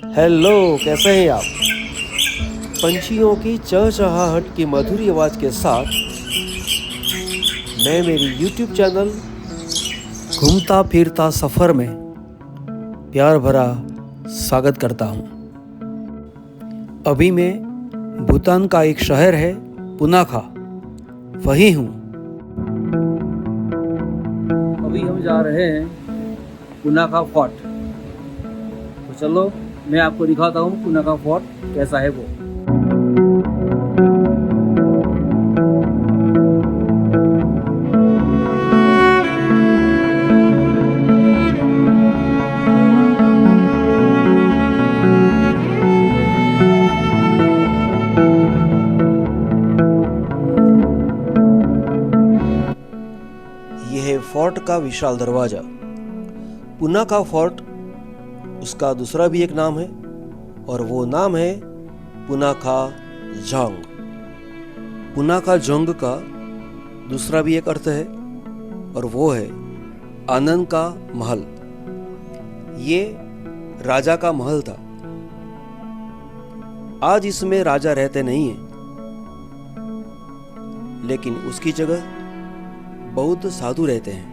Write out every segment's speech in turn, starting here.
Hello, कैसे हैं आप? पंछियों की चहचहाहट की मधुर आवाज़ के साथ मैं मेरी YouTube चैनल घूमता फिरता सफ़र में प्यार भरा स्वागत करता हूँ। अभी मैं भूटान का एक शहर है पुनाखा, वही हूँ। अभी हम जा रहे हैं पुनाखा फोर्ट। तो चलो मैं आपको दिखाता हूँ पुनाखा फोर्ट कैसा है वो। यह है फोर्ट का विशाल दरवाजा। पुनाखा फोर्ट उसका दूसरा भी एक नाम है और वो नाम है पुनाखा जोंग। पुनाखा जोंग का दूसरा भी एक अर्थ है और वो है आनंद का महल। ये राजा का महल था। आज इसमें राजा रहते नहीं हैं, लेकिन उसकी जगह बौद्ध साधु रहते हैं।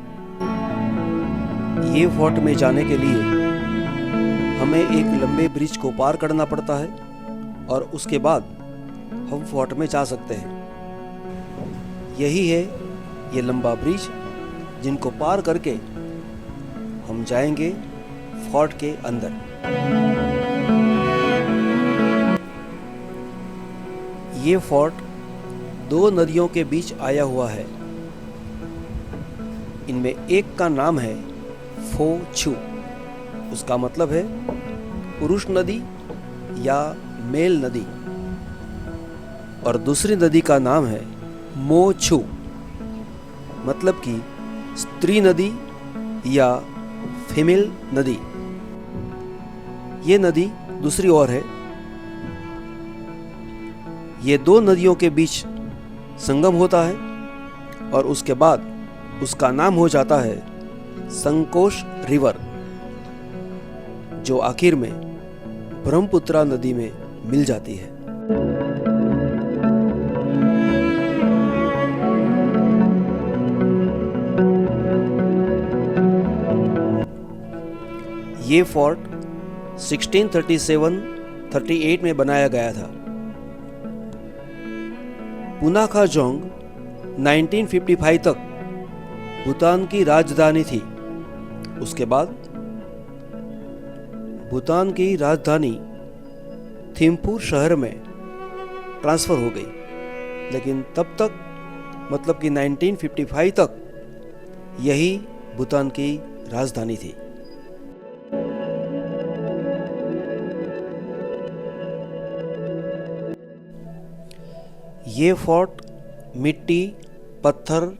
ये फोर्ट में जाने के लिए हमें एक लंबे ब्रिज को पार करना पड़ता है और उसके बाद हम फोर्ट में जा सकते हैं। यही है ये लंबा ब्रिज जिनको पार करके हम जाएंगे फोर्ट के अंदर। ये फोर्ट दो नदियों के बीच आया हुआ है। इनमें एक का नाम है फो छू, उसका मतलब है पुरुष नदी या मेल नदी, और दूसरी नदी का नाम है मो छू, मतलब कि स्त्री नदी या फीमेल नदी। ये नदी दूसरी ओर है। ये दो नदियों के बीच संगम होता है और उसके बाद उसका नाम हो जाता है संकोश रिवर, जो आखिर में ब्रह्मपुत्रा नदी में मिल जाती है। ये फोर्ट 1637-38 में बनाया गया था। पुनाखा जोंग 1955 तक भूटान की राजधानी थी। उसके बाद भूटान की राजधानी थिम्पू शहर में ट्रांसफ़र हो गई, लेकिन तब तक मतलब कि 1955 तक यही भूटान की राजधानी थी। ये फोर्ट मिट्टी, पत्थर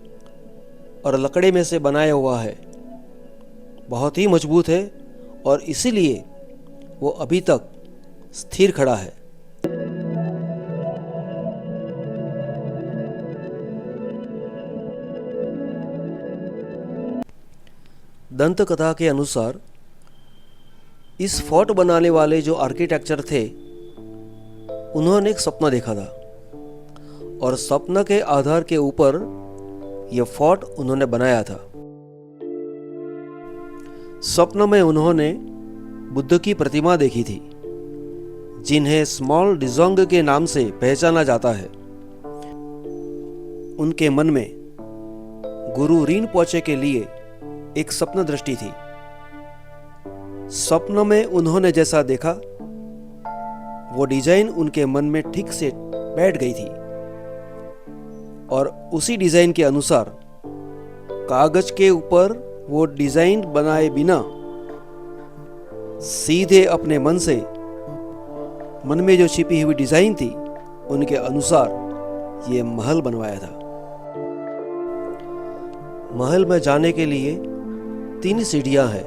और लकड़ी में से बनाया हुआ है। बहुत ही मजबूत है और इसीलिए वो अभी तक स्थिर खड़ा है। दंत कथा के अनुसार इस फोर्ट बनाने वाले जो आर्किटेक्चर थे, उन्होंने एक सपना देखा था और सपना के आधार के ऊपर यह फोर्ट उन्होंने बनाया था। स्वप्न में उन्होंने बुद्ध की प्रतिमा देखी थी, जिन्हें स्मॉल डिजोंग के नाम से पहचाना जाता है। उनके मन में गुरु रिनपोचे के लिए एक स्वप्न दृष्टि थी। स्वप्न में उन्होंने जैसा देखा, वो डिजाइन उनके मन में ठीक से बैठ गई थी और उसी डिजाइन के अनुसार कागज के ऊपर वो डिजाइन बनाए बिना सीधे अपने मन से मन में जो छिपी हुई डिजाइन थी उनके अनुसार ये महल बनवाया था। महल में जाने के लिए 3 सीढ़ियां हैं।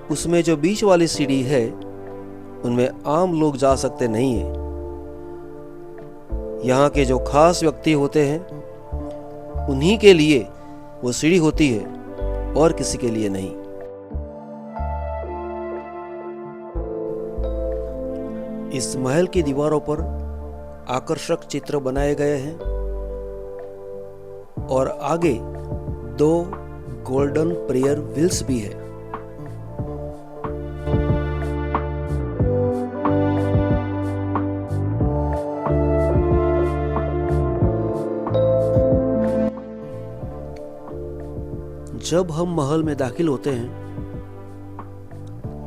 उसमें जो बीच वाली सीढ़ी है उनमें आम लोग जा सकते नहीं हैं। यहाँ के जो खास व्यक्ति होते हैं उन्हीं के लिए वो सीढ़ी होती है और किसी के लिए नहीं। इस महल की दीवारों पर आकर्षक चित्र बनाए गए हैं और आगे 2 गोल्डन प्रेयर व्हील्स भी है। जब हम महल में दाखिल होते हैं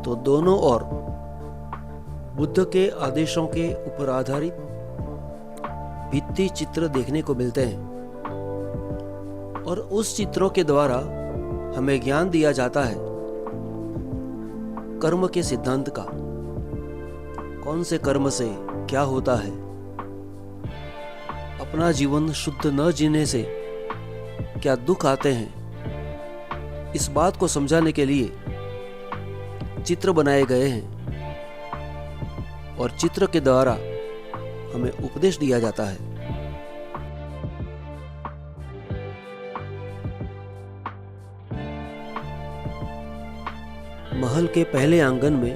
तो दोनों ओर बुद्ध के आदेशों के ऊपर आधारित भित्ति चित्र देखने को मिलते हैं और उस चित्रों के द्वारा हमें ज्ञान दिया जाता है कर्म के सिद्धांत का। कौन से कर्म से क्या होता है, अपना जीवन शुद्ध न जीने से क्या दुख आते हैं, इस बात को समझाने के लिए चित्र बनाए गए हैं और चित्र के द्वारा हमें उपदेश दिया जाता है। महल के पहले आंगन में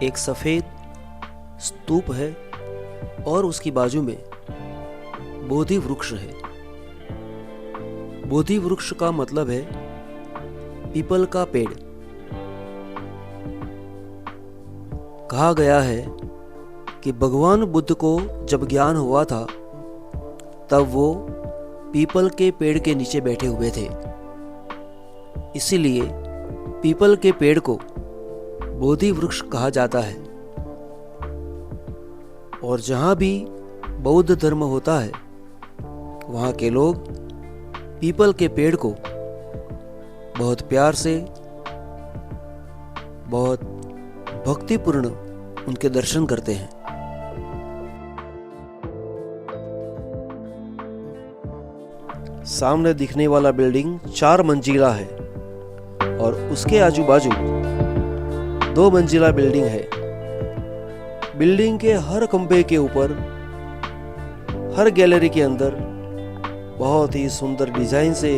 एक सफेद स्तूप है और उसकी बाजू में बोधि वृक्ष है। बोधि वृक्ष का मतलब है पीपल का पेड़। कहा गया है कि भगवान बुद्ध को जब ज्ञान हुआ था तब वो पीपल के पेड़ के नीचे बैठे हुए थे, इसीलिए पीपल के पेड़ को बोधि वृक्ष कहा जाता है। और जहां भी बौद्ध धर्म होता है वहां के लोग पीपल के पेड़ को बहुत प्यार से, बहुत भक्तिपूर्ण उनके दर्शन करते हैं। सामने दिखने वाला बिल्डिंग 4 मंजिला है और उसके आजू बाजू 2 मंजिला बिल्डिंग है। बिल्डिंग के हर खंभे के ऊपर, हर गैलरी के अंदर बहुत ही सुंदर डिजाइन से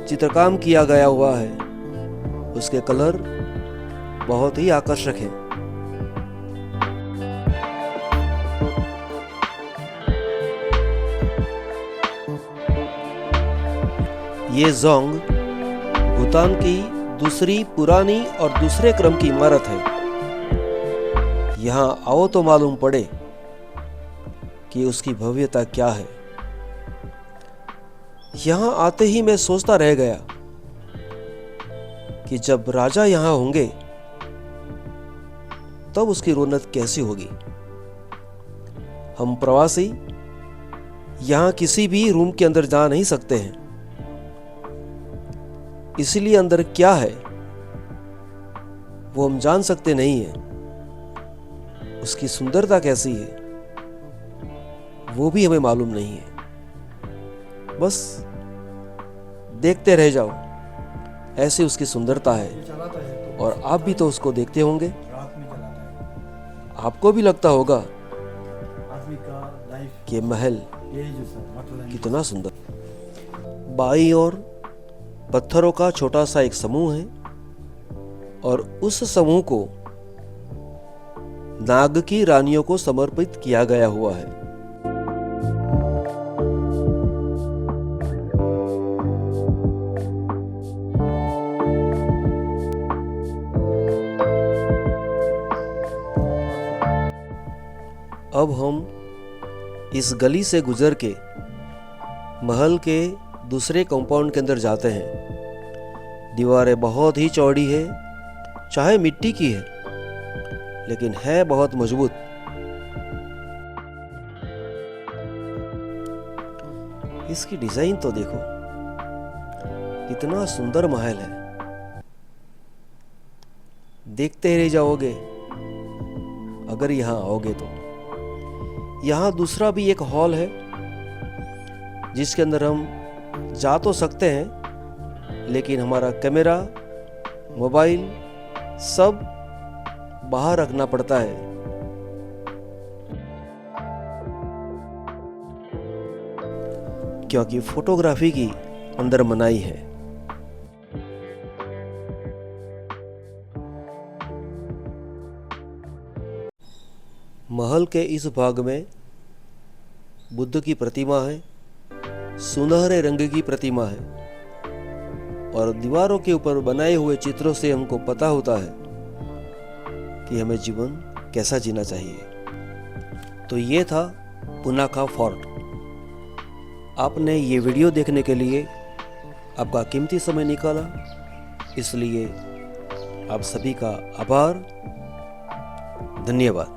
चित्रकाम किया गया हुआ है। उसके कलर बहुत ही आकर्षक है। ये जोंग भूटान की दूसरी पुरानी और दूसरे क्रम की इमारत है। यहां आओ तो मालूम पड़े कि उसकी भव्यता क्या है। यहां आते ही मैं सोचता रह गया कि जब राजा यहां होंगे तब उसकी रौनक कैसी होगी। हम प्रवासी यहां किसी भी रूम के अंदर जा नहीं सकते हैं, इसलिए अंदर क्या है वो हम जान सकते नहीं हैं। उसकी सुंदरता कैसी है वो भी हमें मालूम नहीं है। बस देखते रह जाओ, ऐसी उसकी सुंदरता है। और आप भी तो उसको देखते होंगे, आपको भी लगता होगा कि महल कितना सुंदर। बाईं ओर पत्थरों का छोटा सा एक समूह है और उस समूह को नाग की रानियों को समर्पित किया गया हुआ है। अब हम इस गली से गुजर के महल के दूसरे कंपाउंड के अंदर जाते हैं। दीवारें बहुत ही चौड़ी है, चाहे मिट्टी की है लेकिन है बहुत मजबूत। इसकी डिजाइन तो देखो, कितना सुंदर महल है। देखते रह जाओगे अगर यहां आओगे तो। यहां दूसरा भी एक हॉल है जिसके अंदर हम जा तो सकते हैं लेकिन हमारा कैमरा, मोबाइल सब बाहर रखना पड़ता है। क्योंकि फोटोग्राफी की अंदर मनाही है। महल के इस भाग में बुद्ध की प्रतिमा है, सुनहरे रंग की प्रतिमा है और दीवारों के ऊपर बनाए हुए चित्रों से हमको पता होता है कि हमें जीवन कैसा जीना चाहिए। तो ये था पुनाखा फोर्ट। आपने ये वीडियो देखने के लिए आपका कीमती समय निकाला, इसलिए आप सभी का आभार, धन्यवाद।